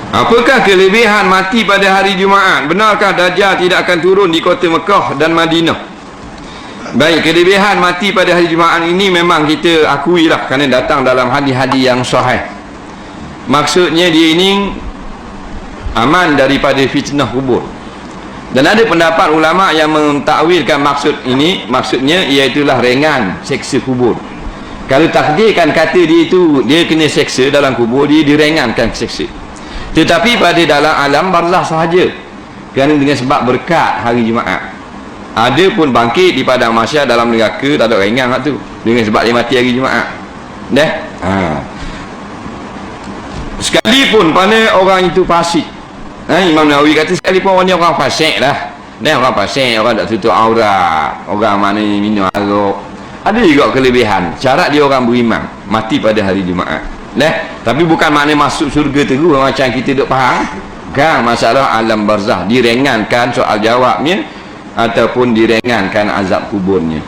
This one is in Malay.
Apakah kelebihan mati pada hari Jumaat? Benarkah Dajjal tidak akan turun di kota Mekah dan Madinah? Baik, kelebihan mati pada hari Jumaat ini memang kita akuilah kerana datang dalam hadis-hadis yang sahih. Maksudnya dia ini aman daripada fitnah kubur. Dan ada pendapat ulama yang mentakwilkan maksud ini, maksudnya iaitulah ringan seksa kubur. Kalau takdirkan kata dia itu dia kena seksa dalam kubur, dia diringankan seksa. Tetapi pada dalam alam barzah sahaja, kerana dengan sebab berkat hari Jumaat. Ada pun bangkit di padang mahsyar dalam neraka, tak ada ringan kat tu, dengan sebab dia mati hari Jumaat. Dah? Sekalipun pada orang itu fasik, Imam Nawawi kata sekalipun orang ni orang fasik lah, orang fasik, orang tak tutup aurat, orang mana minum arak, ada juga kelebihan. Syarat dia orang beriman, mati pada hari Jumaat. Tapi bukan makna masuk syurga terus macam kita duk faham. Kan masalah alam barzah diringankan soal jawabnya ataupun diringankan azab kuburnya.